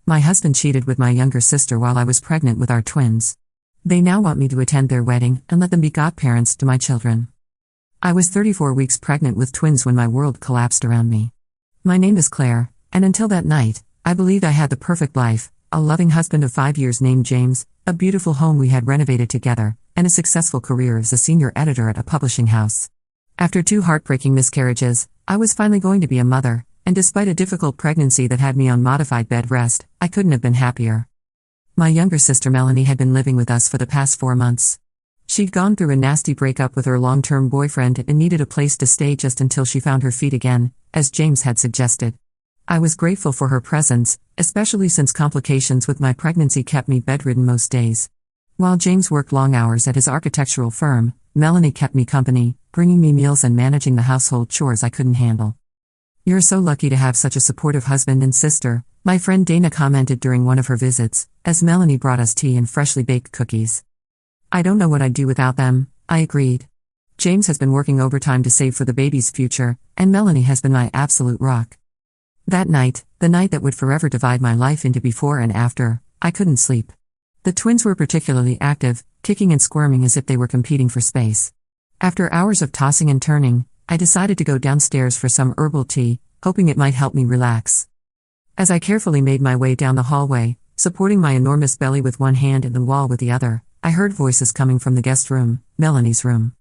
My husband cheated with my younger sister while I was pregnant with our twins. They now want me to attend their wedding and let them be godparents to my children. I was 34 weeks pregnant with twins when my world collapsed around me. My name is Claire, and until that night, I believed I had the perfect life, a loving husband of 5 years named James, a beautiful home we had renovated together, and a successful career as a senior editor at a publishing house. After 2 heartbreaking miscarriages, I was finally going to be a mother, and despite a difficult pregnancy that had me on modified bed rest, I couldn't have been happier. My younger sister Melanie had been living with us for the past 4 months. She'd gone through a nasty breakup with her long-term boyfriend and needed a place to stay just until she found her feet again, as James had suggested. I was grateful for her presence, especially since complications with my pregnancy kept me bedridden most days. While James worked long hours at his architectural firm, Melanie kept me company, bringing me meals and managing the household chores I couldn't handle. "You're so lucky to have such a supportive husband and sister," my friend Dana commented during one of her visits, as Melanie brought us tea and freshly baked cookies. "I don't know what I'd do without them," I agreed. "James has been working overtime to save for the baby's future, and Melanie has been my absolute rock." That night, the night that would forever divide my life into before and after, I couldn't sleep. The twins were particularly active, kicking and squirming as if they were competing for space. After hours of tossing and turning, I decided to go downstairs for some herbal tea, hoping it might help me relax. As I carefully made my way down the hallway, supporting my enormous belly with one hand and the wall with the other, I heard voices coming from the guest room, Melanie's room.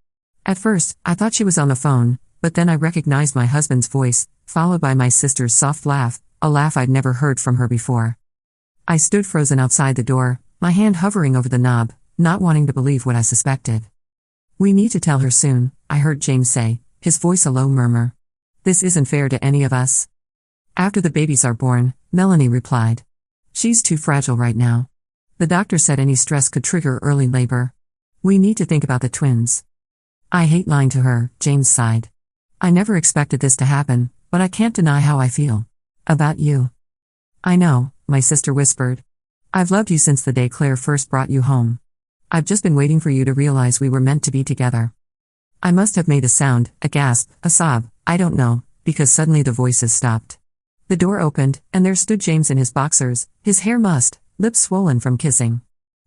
At first, I thought she was on the phone, but then I recognized my husband's voice, followed by my sister's soft laugh, a laugh I'd never heard from her before. I stood frozen outside the door, my hand hovering over the knob, not wanting to believe what I suspected. "We need to tell her soon," I heard James say, his voice a low murmur. "This isn't fair to any of us." "After the babies are born," Melanie replied. "She's too fragile right now. The doctor said any stress could trigger early labor. We need to think about the twins." "I hate lying to her," James sighed. "I never expected this to happen, but I can't deny how I feel. About you." "I know," my sister whispered. "I've loved you since the day Claire first brought you home. I've just been waiting for you to realize we were meant to be together." I must have made a sound, a gasp, a sob, I don't know, because suddenly the voices stopped. The door opened, and there stood James in his boxers, his hair mussed, lips swollen from kissing.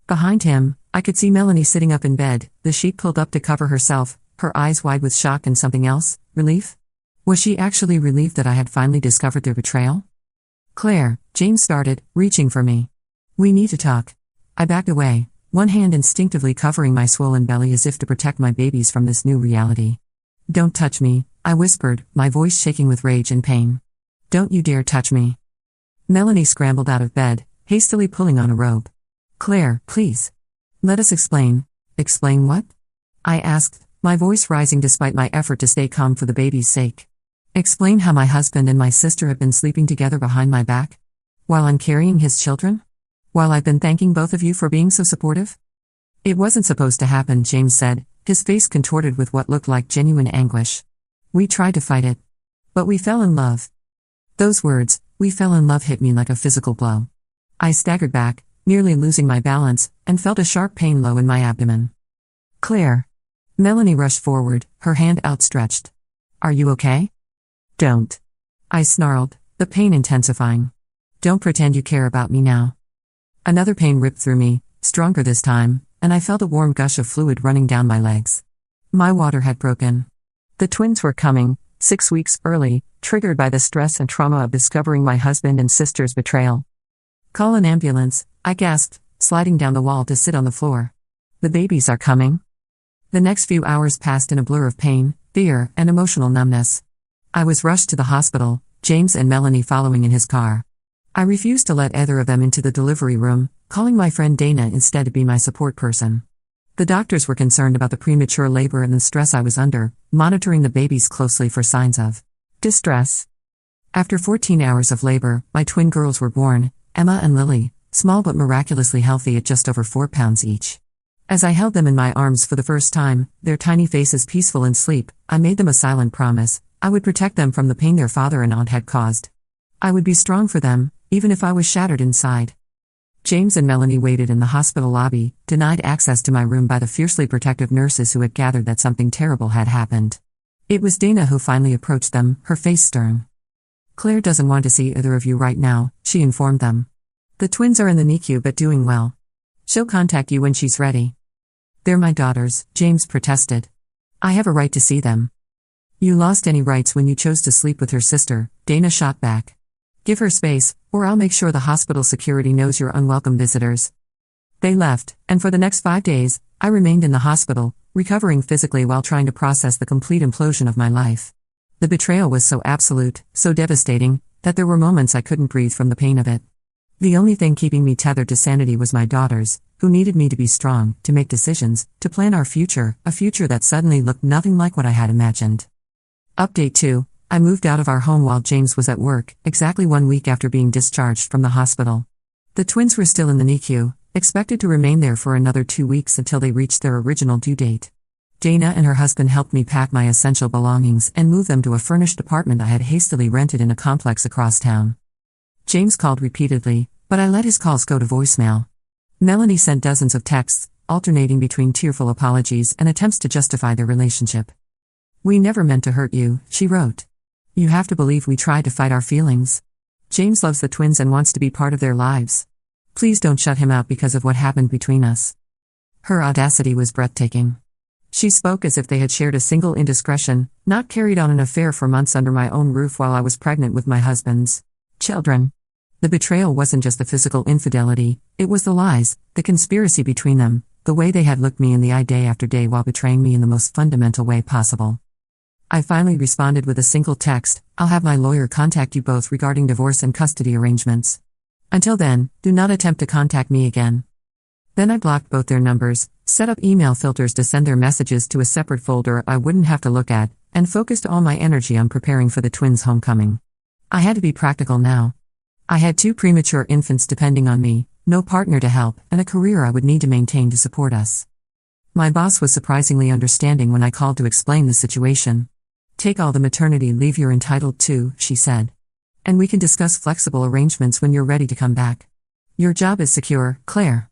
Behind him, I could see Melanie sitting up in bed, the sheet pulled up to cover herself, her eyes wide with shock and something else, relief. Was she actually relieved that I had finally discovered their betrayal? "Claire," James started, reaching for me. "We need to talk." I backed away, one hand instinctively covering my swollen belly as if to protect my babies from this new reality. "Don't touch me," I whispered, my voice shaking with rage and pain. "Don't you dare touch me." Melanie scrambled out of bed, hastily pulling on a robe. "Claire, please. Let us explain." "Explain what?" I asked, my voice rising despite my effort to stay calm for the baby's sake. "Explain how my husband and my sister have been sleeping together behind my back? While I'm carrying his children? While I've been thanking both of you for being so supportive?" "It wasn't supposed to happen," James said, his face contorted with what looked like genuine anguish. "We tried to fight it. But we fell in love." Those words, "we fell in love," hit me like a physical blow. I staggered back, nearly losing my balance, and felt a sharp pain low in my abdomen. "Claire." Melanie rushed forward, her hand outstretched. "Are you okay?" "Don't." I snarled, the pain intensifying. "Don't pretend you care about me now." Another pain ripped through me, stronger this time, and I felt a warm gush of fluid running down my legs. My water had broken. The twins were coming, 6 weeks early, triggered by the stress and trauma of discovering my husband and sister's betrayal. "Call an ambulance," I gasped, sliding down the wall to sit on the floor. "The babies are coming." The next few hours passed in a blur of pain, fear, and emotional numbness. I was rushed to the hospital, James and Melanie following in his car. I refused to let either of them into the delivery room, calling my friend Dana instead to be my support person. The doctors were concerned about the premature labor and the stress I was under, monitoring the babies closely for signs of distress. After 14 hours of labor, my twin girls were born, Emma and Lily, small but miraculously healthy at just over 4 pounds each. As I held them in my arms for the first time, their tiny faces peaceful in sleep, I made them a silent promise: I would protect them from the pain their father and aunt had caused. I would be strong for them, even if I was shattered inside. James and Melanie waited in the hospital lobby, denied access to my room by the fiercely protective nurses who had gathered that something terrible had happened. It was Dana who finally approached them, her face stern. "Claire doesn't want to see either of you right now," she informed them. The twins are in the NICU but doing well. She'll contact you when she's ready. They're my daughters, James protested. I have a right to see them. You lost any rights when you chose to sleep with her sister, Dana shot back. Give her space, or I'll make sure the hospital security knows you're unwelcome visitors. They left, and for the next 5 days, I remained in the hospital, recovering physically while trying to process the complete implosion of my life. The betrayal was so absolute, so devastating, that there were moments I couldn't breathe from the pain of it. The only thing keeping me tethered to sanity was my daughters, who needed me to be strong, to make decisions, to plan our future, a future that suddenly looked nothing like what I had imagined. Update 2. I moved out of our home while James was at work, exactly 1 week after being discharged from the hospital. The twins were still in the NICU, expected to remain there for another 2 weeks until they reached their original due date. Dana and her husband helped me pack my essential belongings and move them to a furnished apartment I had hastily rented in a complex across town. James called repeatedly, but I let his calls go to voicemail. Melanie sent dozens of texts, alternating between tearful apologies and attempts to justify their relationship. We never meant to hurt you, she wrote. You have to believe we tried to fight our feelings. James loves the twins and wants to be part of their lives. Please don't shut him out because of what happened between us. Her audacity was breathtaking. She spoke as if they had shared a single indiscretion, not carried on an affair for months under my own roof while I was pregnant with my husband's children. The betrayal wasn't just the physical infidelity, it was the lies, the conspiracy between them, the way they had looked me in the eye day after day while betraying me in the most fundamental way possible. I finally responded with a single text, I'll have my lawyer contact you both regarding divorce and custody arrangements. Until then, do not attempt to contact me again. Then I blocked both their numbers, set up email filters to send their messages to a separate folder I wouldn't have to look at, and focused all my energy on preparing for the twins' homecoming. I had to be practical now. I had 2 premature infants depending on me, no partner to help, and a career I would need to maintain to support us. My boss was surprisingly understanding when I called to explain the situation. Take all the maternity leave you're entitled to, she said. And we can discuss flexible arrangements when you're ready to come back. Your job is secure, Claire.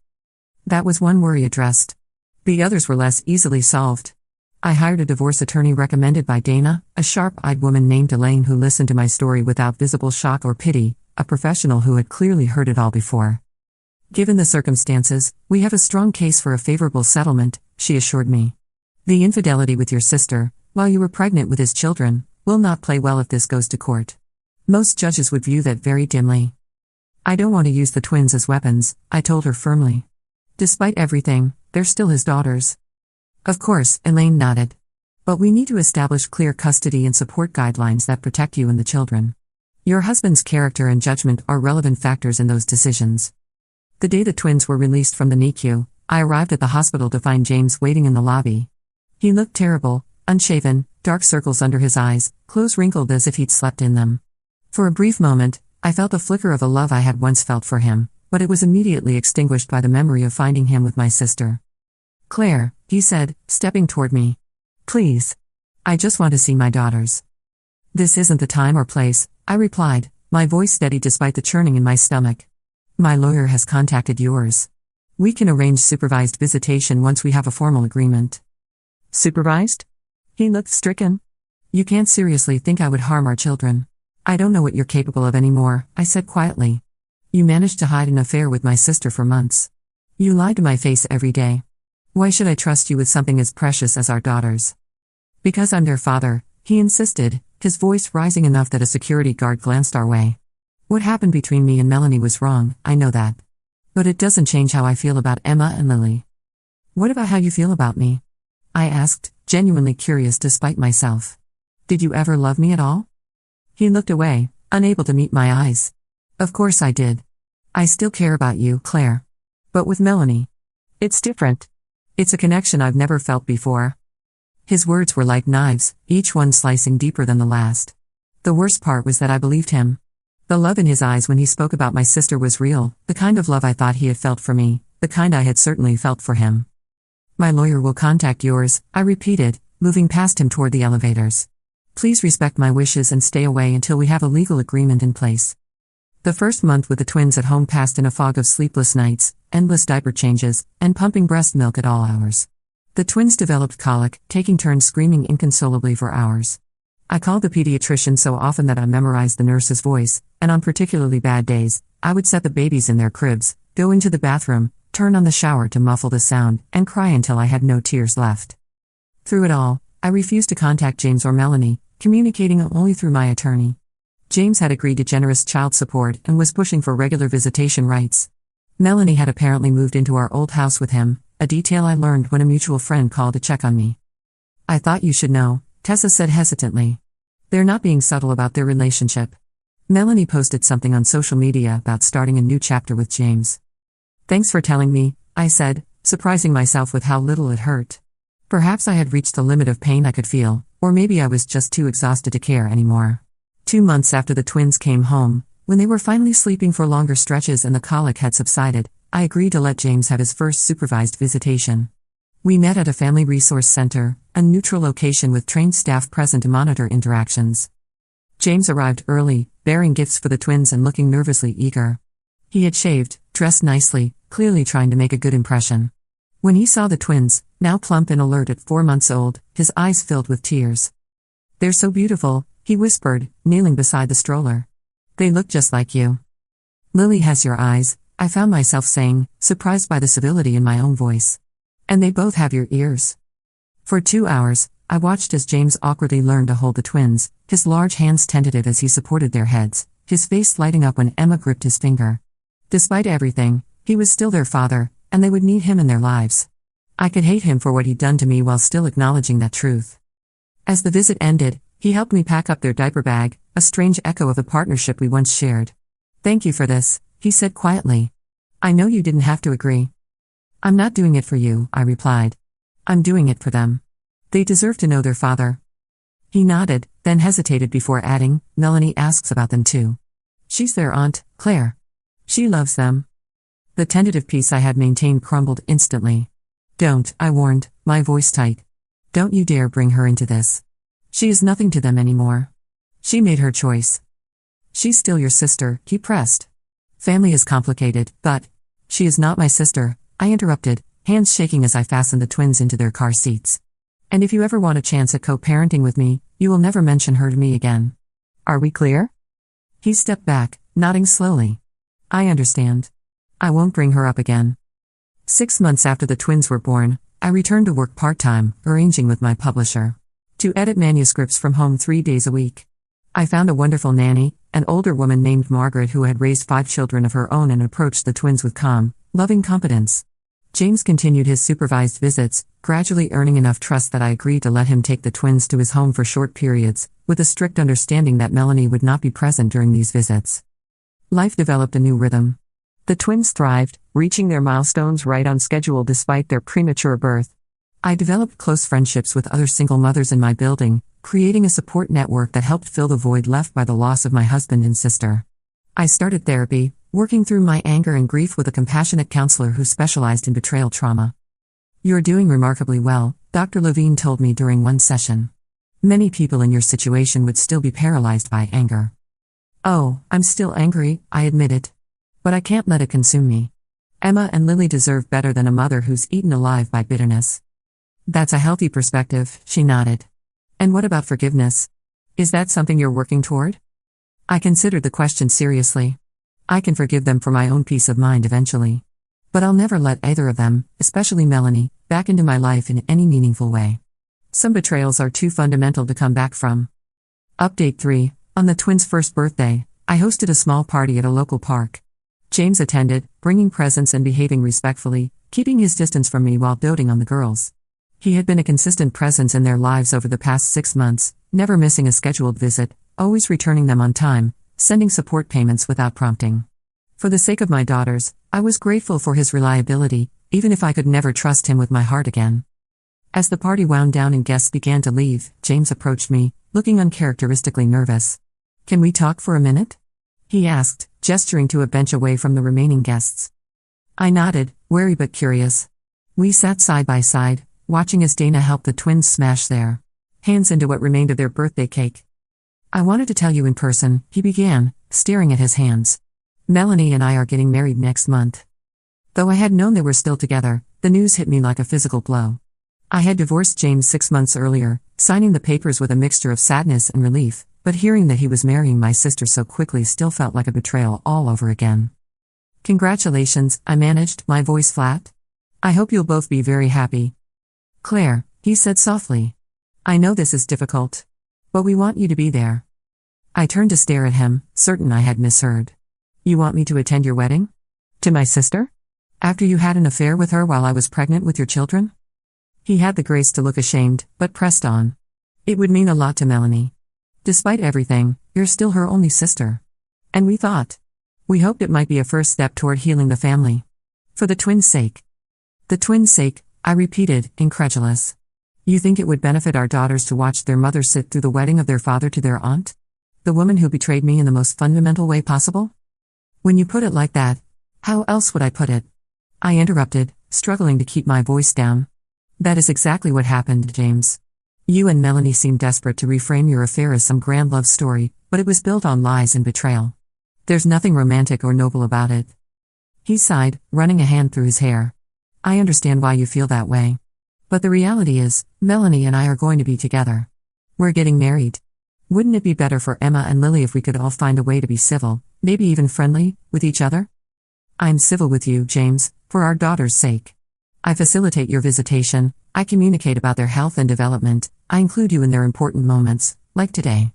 That was one worry addressed. The others were less easily solved. I hired a divorce attorney recommended by Dana, a sharp-eyed woman named Elaine who listened to my story without visible shock or pity, a professional who had clearly heard it all before. Given the circumstances, we have a strong case for a favorable settlement, she assured me. The infidelity with your sister, while you were pregnant with his children, will not play well if this goes to court. Most judges would view that very dimly. I don't want to use the twins as weapons, I told her firmly. Despite everything, they're still his daughters. Of course, Elaine nodded. But we need to establish clear custody and support guidelines that protect you and the children. Your husband's character and judgment are relevant factors in those decisions. The day the twins were released from the NICU, I arrived at the hospital to find James waiting in the lobby. He looked terrible, unshaven, dark circles under his eyes, clothes wrinkled as if he'd slept in them. For a brief moment, I felt the flicker of a love I had once felt for him, but it was immediately extinguished by the memory of finding him with my sister. Claire, he said, stepping toward me. Please. I just want to see my daughters. This isn't the time or place, I replied, my voice steady despite the churning in my stomach. My lawyer has contacted yours. We can arrange supervised visitation once we have a formal agreement. Supervised? He looked stricken. You can't seriously think I would harm our children. I don't know what you're capable of anymore, I said quietly. You managed to hide an affair with my sister for months. You lied to my face every day. Why should I trust you with something as precious as our daughters? Because I'm their father, he insisted, his voice rising enough that a security guard glanced our way. What happened between me and Melanie was wrong, I know that. But it doesn't change how I feel about Emma and Lily. What about how you feel about me? I asked, genuinely curious despite myself. Did you ever love me at all? He looked away, unable to meet my eyes. Of course I did. I still care about you, Claire. But with Melanie, it's different. It's a connection I've never felt before. His words were like knives, each one slicing deeper than the last. The worst part was that I believed him. The love in his eyes when he spoke about my sister was real, the kind of love I thought he had felt for me, the kind I had certainly felt for him. My lawyer will contact yours, I repeated, moving past him toward the elevators. Please respect my wishes and stay away until we have a legal agreement in place. The first month with the twins at home passed in a fog of sleepless nights, endless diaper changes, and pumping breast milk at all hours. The twins developed colic, taking turns screaming inconsolably for hours. I called the pediatrician so often that I memorized the nurse's voice, and on particularly bad days, I would set the babies in their cribs, go into the bathroom, turn on the shower to muffle the sound, and cry until I had no tears left. Through it all, I refused to contact James or Melanie, communicating only through my attorney. James had agreed to generous child support and was pushing for regular visitation rights. Melanie had apparently moved into our old house with him, a detail I learned when a mutual friend called to check on me. "I thought you should know," Tessa said hesitantly. "They're not being subtle about their relationship." Melanie posted something on social media about starting a new chapter with James. "Thanks for telling me," I said, surprising myself with how little it hurt. Perhaps I had reached the limit of pain I could feel, or maybe I was just too exhausted to care anymore. 2 months after the twins came home, when they were finally sleeping for longer stretches and the colic had subsided, I agreed to let James have his first supervised visitation. We met at a family resource center, a neutral location with trained staff present to monitor interactions. James arrived early, bearing gifts for the twins and looking nervously eager. He had shaved, dressed nicely, clearly trying to make a good impression. When he saw the twins, now plump and alert at 4 months old, his eyes filled with tears. "They're so beautiful," he whispered, kneeling beside the stroller. "They look just like you." "Lily has your eyes," I found myself saying, surprised by the civility in my own voice. "And they both have your ears." For 2 hours, I watched as James awkwardly learned to hold the twins, his large hands tentative as he supported their heads, his face lighting up when Emma gripped his finger. Despite everything, he was still their father, and they would need him in their lives. I could hate him for what he'd done to me while still acknowledging that truth. As the visit ended, he helped me pack up their diaper bag, a strange echo of the partnership we once shared. "Thank you for this," he said quietly. "I know you didn't have to agree." "I'm not doing it for you," I replied. "I'm doing it for them. They deserve to know their father." He nodded, then hesitated before adding, "Melanie asks about them too. She's their aunt, Claire. She loves them." The tentative peace I had maintained crumbled instantly. "Don't," I warned, my voice tight. "Don't you dare bring her into this. She is nothing to them anymore. She made her choice." "She's still your sister," he pressed. "Family is complicated, but—" "She is not my sister," I interrupted, hands shaking as I fastened the twins into their car seats. "And if you ever want a chance at co-parenting with me, you will never mention her to me again. Are we clear?" He stepped back, nodding slowly. "I understand. I won't bring her up again." 6 months after the twins were born, I returned to work part-time, arranging with my publisher to edit manuscripts from home 3 days a week. I found a wonderful nanny, an older woman named Margaret who had raised 5 children of her own and approached the twins with calm, loving competence. James continued his supervised visits, gradually earning enough trust that I agreed to let him take the twins to his home for short periods, with a strict understanding that Melanie would not be present during these visits. Life developed a new rhythm. The twins thrived, reaching their milestones right on schedule despite their premature birth. I developed close friendships with other single mothers in my building, creating a support network that helped fill the void left by the loss of my husband and sister. I started therapy, working through my anger and grief with a compassionate counselor who specialized in betrayal trauma. "You're doing remarkably well," Dr. Levine told me during one session. "Many people in your situation would still be paralyzed by anger." "Oh, I'm still angry," I admitted. "But I can't let it consume me. Emma and Lily deserve better than a mother who's eaten alive by bitterness." "That's a healthy perspective," she nodded. "And what about forgiveness? Is that something you're working toward?" I considered the question seriously. I can forgive them for my own peace of mind eventually. But I'll never let either of them, especially Melanie, back into my life in any meaningful way. Some betrayals are too fundamental to come back from. Update 3. On the twins' first birthday, I hosted a small party at a local park. James attended, bringing presents and behaving respectfully, keeping his distance from me while doting on the girls. He had been a consistent presence in their lives over the past 6 months, never missing a scheduled visit, always returning them on time, sending support payments without prompting. For the sake of my daughters, I was grateful for his reliability, even if I could never trust him with my heart again. As the party wound down and guests began to leave, James approached me, looking uncharacteristically nervous. "Can we talk for a minute?" he asked, gesturing to a bench away from the remaining guests. I nodded, wary but curious. We sat side by side, watching as Dana helped the twins smash their hands into what remained of their birthday cake. "I wanted to tell you in person," he began, staring at his hands. "Melanie and I are getting married next month." Though I had known they were still together, the news hit me like a physical blow. I had divorced James 6 months earlier, signing the papers with a mixture of sadness and relief, but hearing that he was marrying my sister so quickly still felt like a betrayal all over again. Congratulations, I managed, my voice flat. I hope you'll both be very happy. Claire, he said softly. I know this is difficult. But we want you to be there. I turned to stare at him, certain I had misheard. You want me to attend your wedding? To my sister? After you had an affair with her while I was pregnant with your children? He had the grace to look ashamed, but pressed on. It would mean a lot to Melanie. Despite everything, you're still her only sister. And we hoped it might be a first step toward healing the family. For the twins' sake. The twins' sake, I repeated, incredulous. You think it would benefit our daughters to watch their mother sit through the wedding of their father to their aunt? The woman who betrayed me in the most fundamental way possible? When you put it like that, how else would I put it? I interrupted, struggling to keep my voice down. That is exactly what happened, James. You and Melanie seemed desperate to reframe your affair as some grand love story, but it was built on lies and betrayal. There's nothing romantic or noble about it. He sighed, running a hand through his hair. I understand why you feel that way. But the reality is, Melanie and I are going to be together. We're getting married. Wouldn't it be better for Emma and Lily if we could all find a way to be civil, maybe even friendly, with each other? I'm civil with you, James, for our daughter's sake. I facilitate your visitation, I communicate about their health and development, I include you in their important moments, like today.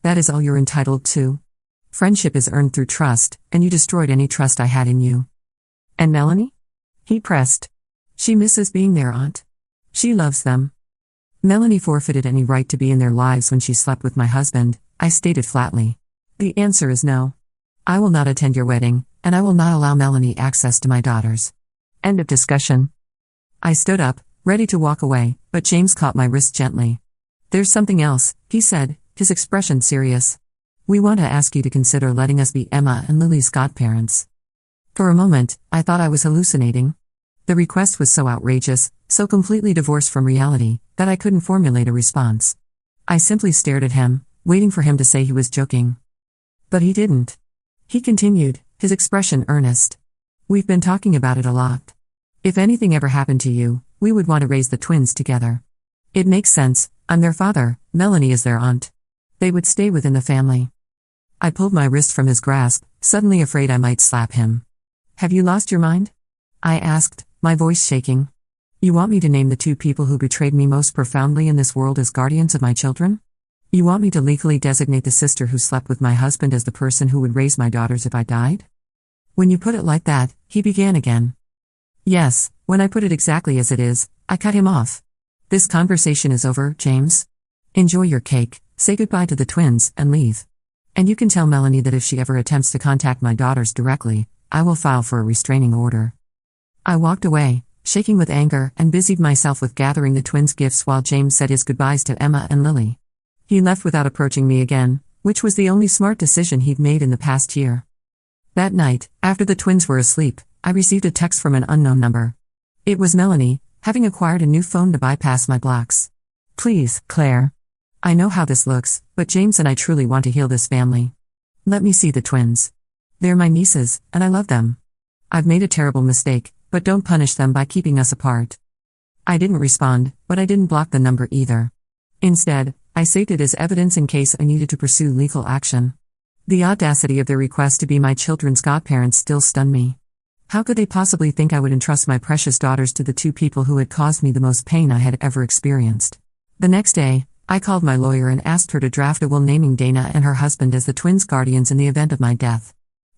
That is all you're entitled to. Friendship is earned through trust, and you destroyed any trust I had in you. And Melanie? He pressed. She misses being their aunt. She loves them. Melanie forfeited any right to be in their lives when she slept with my husband, I stated flatly. The answer is no. I will not attend your wedding, and I will not allow Melanie access to my daughters. End of discussion. I stood up, ready to walk away, but James caught my wrist gently. There's something else, he said, his expression serious. We want to ask you to consider letting us be Emma and Lily's godparents. For a moment, I thought I was hallucinating. The request was so outrageous, so completely divorced from reality, that I couldn't formulate a response. I simply stared at him, waiting for him to say he was joking. But he didn't. He continued, his expression earnest. We've been talking about it a lot. If anything ever happened to you, we would want to raise the twins together. It makes sense, I'm their father, Melanie is their aunt. They would stay within the family. I pulled my wrist from his grasp, suddenly afraid I might slap him. Have you lost your mind? I asked, my voice shaking. You want me to name the two people who betrayed me most profoundly in this world as guardians of my children? You want me to legally designate the sister who slept with my husband as the person who would raise my daughters if I died? When you put it like that, he began again. Yes, when I put it exactly as it is, I cut him off. This conversation is over, James. Enjoy your cake, say goodbye to the twins, and leave. And you can tell Melanie that if she ever attempts to contact my daughters directly, I will file for a restraining order. I walked away, shaking with anger, and busied myself with gathering the twins' gifts while James said his goodbyes to Emma and Lily. He left without approaching me again, which was the only smart decision he'd made in the past year. That night, after the twins were asleep, I received a text from an unknown number. It was Melanie, having acquired a new phone to bypass my blocks. Please, Claire. I know how this looks, but James and I truly want to heal this family. Let me see the twins. They're my nieces, and I love them. I've made a terrible mistake, but don't punish them by keeping us apart. I didn't respond, but I didn't block the number either. Instead, I saved it as evidence in case I needed to pursue legal action. The audacity of their request to be my children's godparents still stunned me. How could they possibly think I would entrust my precious daughters to the two people who had caused me the most pain I had ever experienced? The next day, I called my lawyer and asked her to draft a will naming Dana and her husband as the twins' guardians in the event of my death.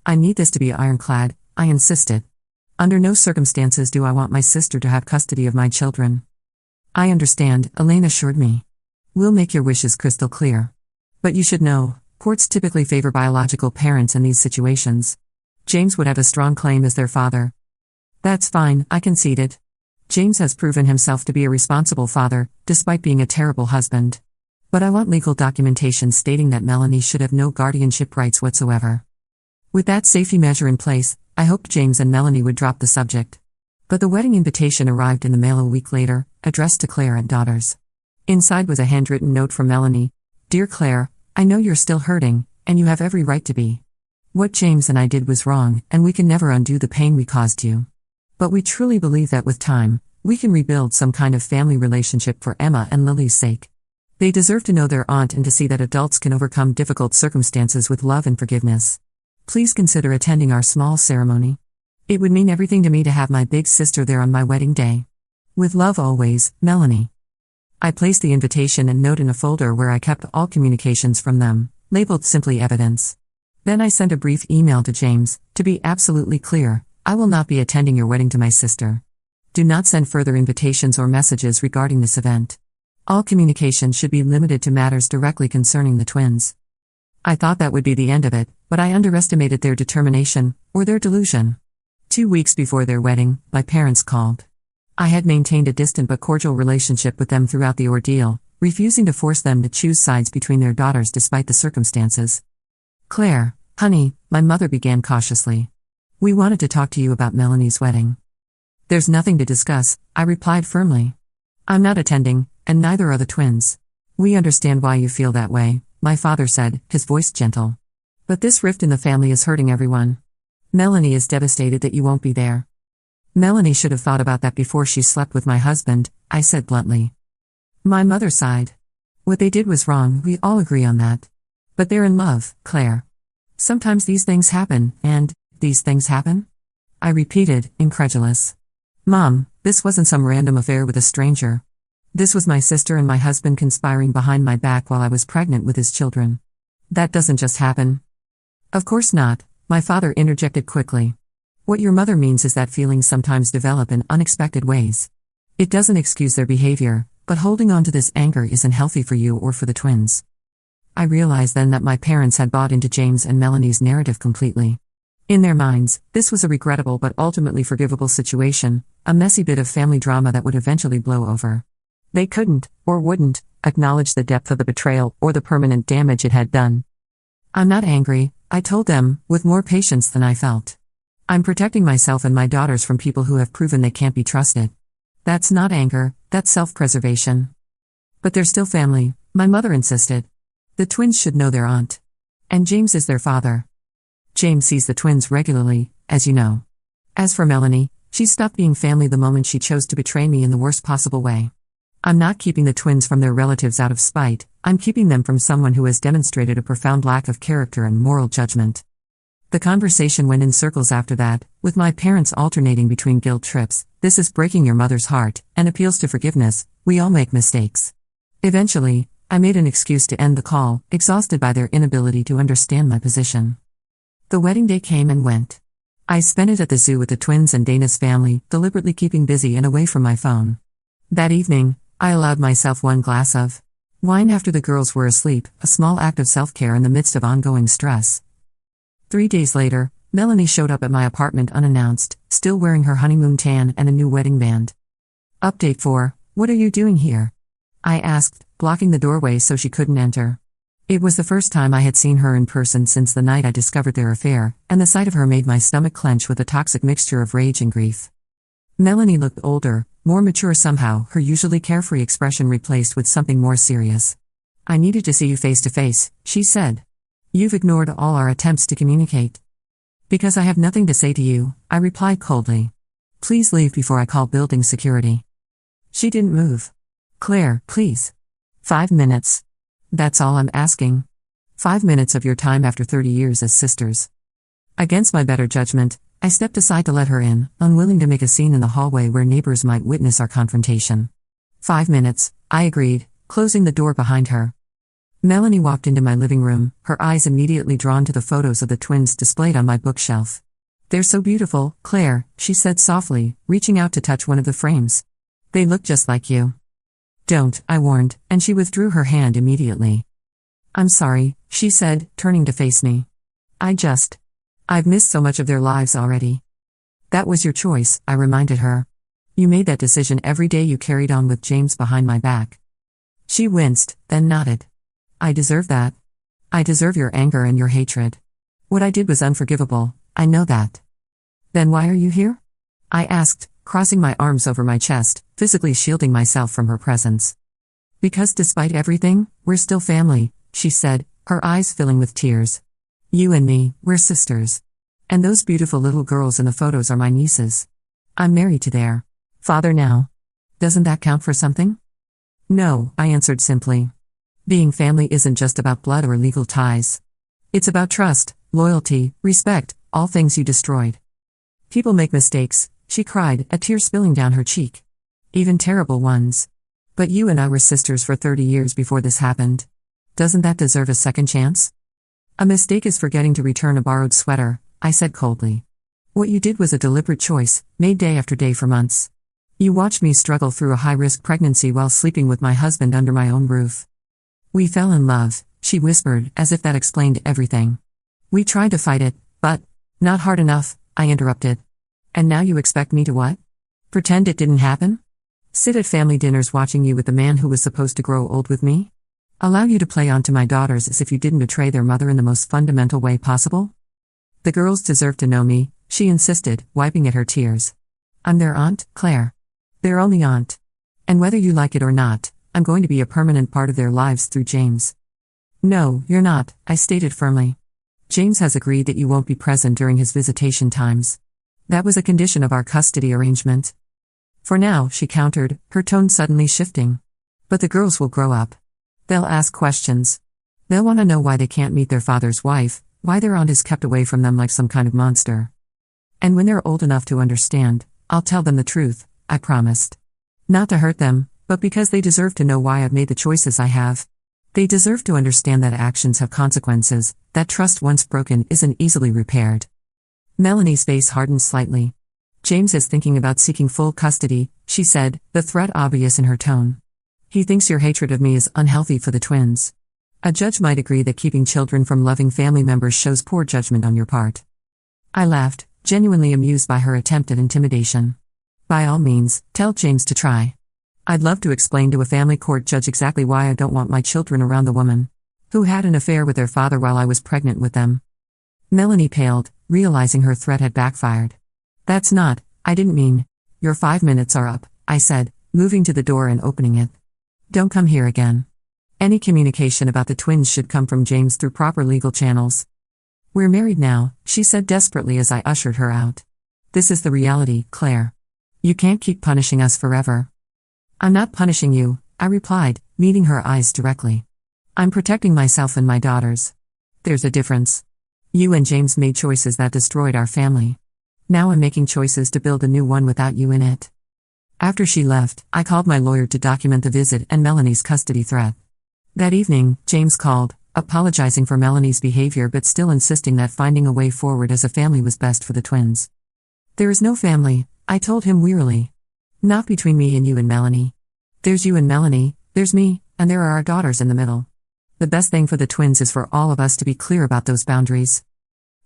I need this to be ironclad, I insisted. Under no circumstances do I want my sister to have custody of my children. I understand, Elaine assured me. We'll make your wishes crystal clear. But you should know, courts typically favor biological parents in these situations. James would have a strong claim as their father. That's fine, I conceded. James has proven himself to be a responsible father, despite being a terrible husband. But I want legal documentation stating that Melanie should have no guardianship rights whatsoever. With that safety measure in place, I hoped James and Melanie would drop the subject. But the wedding invitation arrived in the mail a week later, addressed to Claire and daughters. Inside was a handwritten note from Melanie. Dear Claire, I know you're still hurting, and you have every right to be. What James and I did was wrong, and we can never undo the pain we caused you. But we truly believe that with time, we can rebuild some kind of family relationship for Emma and Lily's sake. They deserve to know their aunt and to see that adults can overcome difficult circumstances with love and forgiveness. Please consider attending our small ceremony. It would mean everything to me to have my big sister there on my wedding day. With love always, Melanie. I placed the invitation and note in a folder where I kept all communications from them, labeled simply evidence. Then I sent a brief email to James, to be absolutely clear, I will not be attending your wedding to my sister. Do not send further invitations or messages regarding this event. All communication should be limited to matters directly concerning the twins. I thought that would be the end of it, but I underestimated their determination, or their delusion. 2 weeks before their wedding, my parents called. I had maintained a distant but cordial relationship with them throughout the ordeal, refusing to force them to choose sides between their daughters despite the circumstances. Claire, honey, my mother began cautiously. We wanted to talk to you about Melanie's wedding. There's nothing to discuss, I replied firmly. I'm not attending, and neither are the twins. We understand why you feel that way, my father said, his voice gentle. But this rift in the family is hurting everyone. Melanie is devastated that you won't be there. Melanie should have thought about that before she slept with my husband, I said bluntly. My mother sighed. What they did was wrong, we all agree on that. But they're in love, Claire. Sometimes these things happen, and, these things happen? I repeated, incredulous. Mom, this wasn't some random affair with a stranger. This was my sister and my husband conspiring behind my back while I was pregnant with his children. That doesn't just happen. Of course not, my father interjected quickly. What your mother means is that feelings sometimes develop in unexpected ways. It doesn't excuse their behavior, but holding on to this anger isn't healthy for you or for the twins. I realized then that my parents had bought into James and Melanie's narrative completely. In their minds, this was a regrettable but ultimately forgivable situation, a messy bit of family drama that would eventually blow over. They couldn't, or wouldn't, acknowledge the depth of the betrayal or the permanent damage it had done. I'm not angry, I told them, with more patience than I felt. I'm protecting myself and my daughters from people who have proven they can't be trusted. That's not anger, that's self-preservation. But they're still family, my mother insisted. The twins should know their aunt. And James is their father. James sees the twins regularly, as you know. As for Melanie, she stopped being family the moment she chose to betray me in the worst possible way. I'm not keeping the twins from their relatives out of spite, I'm keeping them from someone who has demonstrated a profound lack of character and moral judgment. The conversation went in circles after that, with my parents alternating between guilt trips, this is breaking your mother's heart, and appeals to forgiveness, we all make mistakes. Eventually, I made an excuse to end the call, exhausted by their inability to understand my position. The wedding day came and went. I spent it at the zoo with the twins and Dana's family, deliberately keeping busy and away from my phone. That evening, I allowed myself one glass of wine after the girls were asleep, a small act of self-care in the midst of ongoing stress. 3 days later, Melanie showed up at my apartment unannounced, still wearing her honeymoon tan and a new wedding band. Update 4, what are you doing here? I asked, blocking the doorway so she couldn't enter. It was the first time I had seen her in person since the night I discovered their affair, and the sight of her made my stomach clench with a toxic mixture of rage and grief. Melanie looked older, more mature somehow, her usually carefree expression replaced with something more serious. I needed to see you face to face, she said. You've ignored all our attempts to communicate. Because I have nothing to say to you, I replied coldly. Please leave before I call building security. She didn't move. Claire, please. 5 minutes. That's all I'm asking. 5 minutes of your time after 30 years as sisters. Against my better judgment, I stepped aside to let her in, unwilling to make a scene in the hallway where neighbors might witness our confrontation. 5 minutes, I agreed, closing the door behind her. Melanie walked into my living room, her eyes immediately drawn to the photos of the twins displayed on my bookshelf. They're so beautiful, Claire, she said softly, reaching out to touch one of the frames. They look just like you. Don't, I warned, and she withdrew her hand immediately. I'm sorry, she said, turning to face me. I've missed so much of their lives already. That was your choice, I reminded her. You made that decision every day you carried on with James behind my back. She winced, then nodded. I deserve that. I deserve your anger and your hatred. What I did was unforgivable, I know that. Then why are you here? I asked, crossing my arms over my chest, physically shielding myself from her presence. Because despite everything, we're still family, she said, her eyes filling with tears. You and me, we're sisters. And those beautiful little girls in the photos are my nieces. I'm married to their father now. Doesn't that count for something? No, I answered simply. Being family isn't just about blood or legal ties. It's about trust, loyalty, respect, all things you destroyed. People make mistakes, she cried, a tear spilling down her cheek. Even terrible ones. But you and I were sisters for 30 years before this happened. Doesn't that deserve a second chance? A mistake is forgetting to return a borrowed sweater, I said coldly. What you did was a deliberate choice, made day after day for months. You watched me struggle through a high-risk pregnancy while sleeping with my husband under my own roof. We fell in love, she whispered, as if that explained everything. We tried to fight it, but not hard enough, I interrupted. And now you expect me to what? Pretend it didn't happen? Sit at family dinners watching you with the man who was supposed to grow old with me? Allow you to play on to my daughters as if you didn't betray their mother in the most fundamental way possible? The girls deserve to know me, she insisted, wiping at her tears. I'm their aunt, Claire. Their only aunt. And whether you like it or not, I'm going to be a permanent part of their lives through James. No, you're not, I stated firmly. James has agreed that you won't be present during his visitation times. That was a condition of our custody arrangement. For now, she countered, her tone suddenly shifting. But the girls will grow up. They'll ask questions. They'll want to know why they can't meet their father's wife, why their aunt is kept away from them like some kind of monster. And when they're old enough to understand, I'll tell them the truth, I promised. Not to hurt them, but because they deserve to know why I've made the choices I have. They deserve to understand that actions have consequences, that trust once broken isn't easily repaired. Melanie's face hardened slightly. James is thinking about seeking full custody, she said, the threat obvious in her tone. He thinks your hatred of me is unhealthy for the twins. A judge might agree that keeping children from loving family members shows poor judgment on your part. I laughed, genuinely amused by her attempt at intimidation. By all means, tell James to try. I'd love to explain to a family court judge exactly why I don't want my children around the woman who had an affair with their father while I was pregnant with them. Melanie paled, realizing her threat had backfired. That's not, I didn't mean. Your 5 minutes are up, I said, moving to the door and opening it. Don't come here again. Any communication about the twins should come from James through proper legal channels. We're married now, she said desperately as I ushered her out. This is the reality, Claire. You can't keep punishing us forever. I'm not punishing you, I replied, meeting her eyes directly. I'm protecting myself and my daughters. There's a difference. You and James made choices that destroyed our family. Now I'm making choices to build a new one without you in it. After she left, I called my lawyer to document the visit and Melanie's custody threat. That evening, James called, apologizing for Melanie's behavior but still insisting that finding a way forward as a family was best for the twins. There is no family, I told him wearily. Not between me and you and Melanie. There's you and Melanie, there's me, and there are our daughters in the middle. The best thing for the twins is for all of us to be clear about those boundaries.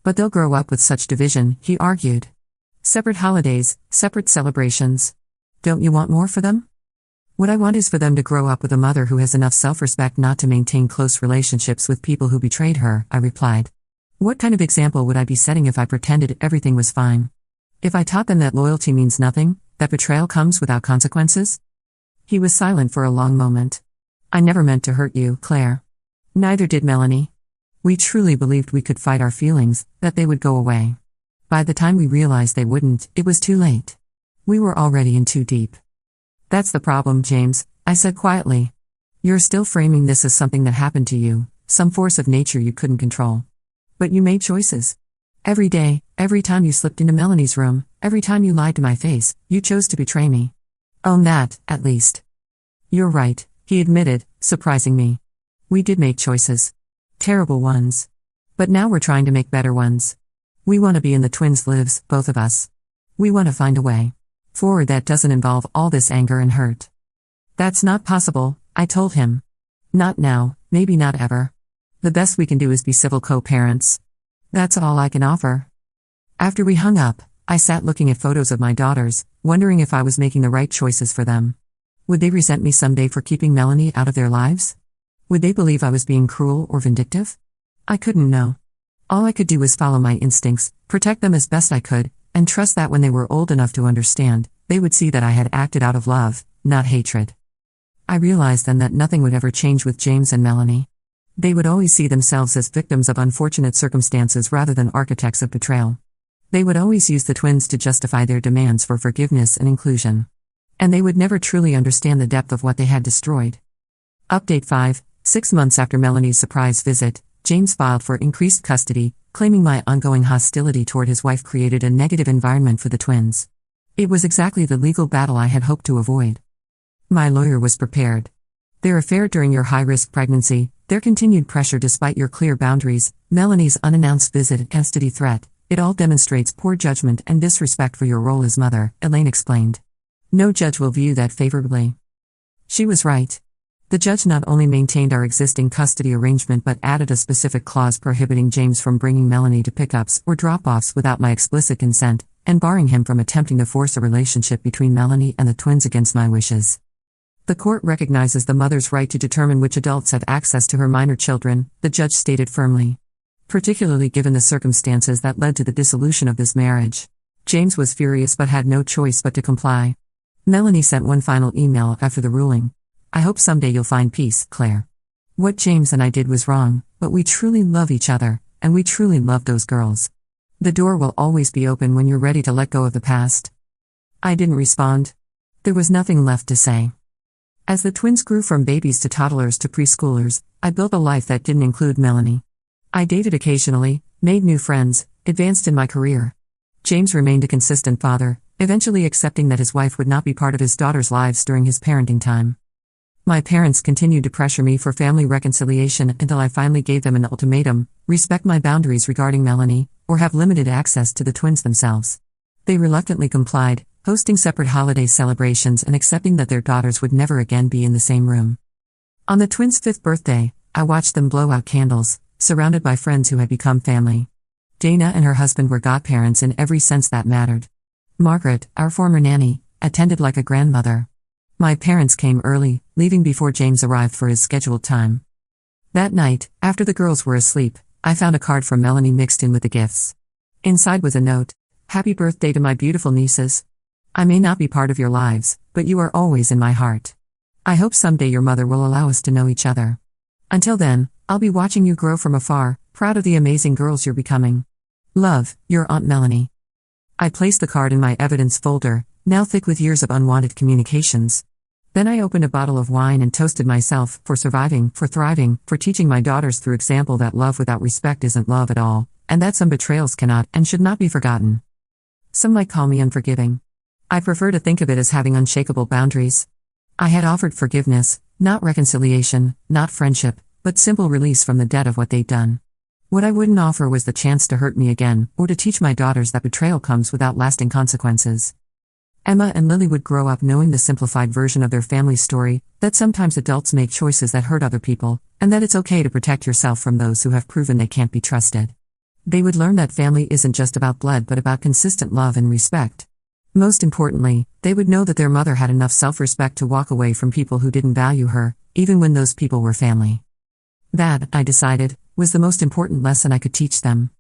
But they'll grow up with such division, he argued. Separate holidays, separate celebrations. Don't you want more for them? What I want is for them to grow up with a mother who has enough self-respect not to maintain close relationships with people who betrayed her, I replied. What kind of example would I be setting if I pretended everything was fine? If I taught them that loyalty means nothing, that betrayal comes without consequences? He was silent for a long moment. I never meant to hurt you, Claire. Neither did Melanie. We truly believed we could fight our feelings, that they would go away. By the time we realized they wouldn't, it was too late. We were already in too deep. That's the problem, James, I said quietly. You're still framing this as something that happened to you, some force of nature you couldn't control. But you made choices. Every day, every time you slipped into Melanie's room, every time you lied to my face, you chose to betray me. Own that, at least. You're right, he admitted, surprising me. We did make choices. Terrible ones. But now we're trying to make better ones. We want to be in the twins' lives, both of us. We want to find a way forward that doesn't involve all this anger and hurt. That's not possible, I told him. Not now, maybe not ever. The best we can do is be civil co-parents. That's all I can offer. After we hung up, I sat looking at photos of my daughters, wondering if I was making the right choices for them. Would they resent me someday for keeping Melanie out of their lives? Would they believe I was being cruel or vindictive? I couldn't know. All I could do was follow my instincts, protect them as best I could, and trust that when they were old enough to understand, they would see that I had acted out of love, not hatred. I realized then that nothing would ever change with James and Melanie. They would always see themselves as victims of unfortunate circumstances rather than architects of betrayal. They would always use the twins to justify their demands for forgiveness and inclusion. And they would never truly understand the depth of what they had destroyed. Update 5. 6 months after Melanie's surprise visit, James filed for increased custody, claiming my ongoing hostility toward his wife created a negative environment for the twins. It was exactly the legal battle I had hoped to avoid. My lawyer was prepared. Their affair during your high-risk pregnancy, their continued pressure despite your clear boundaries, Melanie's unannounced visit and custody threat, it all demonstrates poor judgment and disrespect for your role as mother, Elaine explained. No judge will view that favorably. She was right. The judge not only maintained our existing custody arrangement but added a specific clause prohibiting James from bringing Melanie to pickups or drop-offs without my explicit consent, and barring him from attempting to force a relationship between Melanie and the twins against my wishes. The court recognizes the mother's right to determine which adults have access to her minor children, the judge stated firmly. Particularly given the circumstances that led to the dissolution of this marriage. James was furious but had no choice but to comply. Melanie sent one final email after the ruling. I hope someday you'll find peace, Claire. What James and I did was wrong, but we truly love each other, and we truly love those girls. The door will always be open when you're ready to let go of the past. I didn't respond. There was nothing left to say. As the twins grew from babies to toddlers to preschoolers, I built a life that didn't include Melanie. I dated occasionally, made new friends, advanced in my career. James remained a consistent father, eventually accepting that his wife would not be part of his daughter's lives during his parenting time. My parents continued to pressure me for family reconciliation until I finally gave them an ultimatum: respect my boundaries regarding Melanie, or have limited access to the twins themselves. They reluctantly complied, hosting separate holiday celebrations and accepting that their daughters would never again be in the same room. On the twins' 5th birthday, I watched them blow out candles, surrounded by friends who had become family. Dana and her husband were godparents in every sense that mattered. Margaret, our former nanny, attended like a grandmother. My parents came early, leaving before James arrived for his scheduled time. That night, after the girls were asleep, I found a card from Melanie mixed in with the gifts. Inside was a note: "Happy birthday to my beautiful nieces. I may not be part of your lives, but you are always in my heart. I hope someday your mother will allow us to know each other. Until then, I'll be watching you grow from afar, proud of the amazing girls you're becoming. Love, your Aunt Melanie." I placed the card in my evidence folder, now thick with years of unwanted communications. Then I opened a bottle of wine and toasted myself for surviving, for thriving, for teaching my daughters through example that love without respect isn't love at all, and that some betrayals cannot and should not be forgotten. Some might call me unforgiving. I prefer to think of it as having unshakable boundaries. I had offered forgiveness, not reconciliation, not friendship, but simple release from the debt of what they'd done. What I wouldn't offer was the chance to hurt me again, or to teach my daughters that betrayal comes without lasting consequences. Emma and Lily would grow up knowing the simplified version of their family story, that sometimes adults make choices that hurt other people, and that it's okay to protect yourself from those who have proven they can't be trusted. They would learn that family isn't just about blood but about consistent love and respect. Most importantly, they would know that their mother had enough self-respect to walk away from people who didn't value her, even when those people were family. That, I decided, was the most important lesson I could teach them.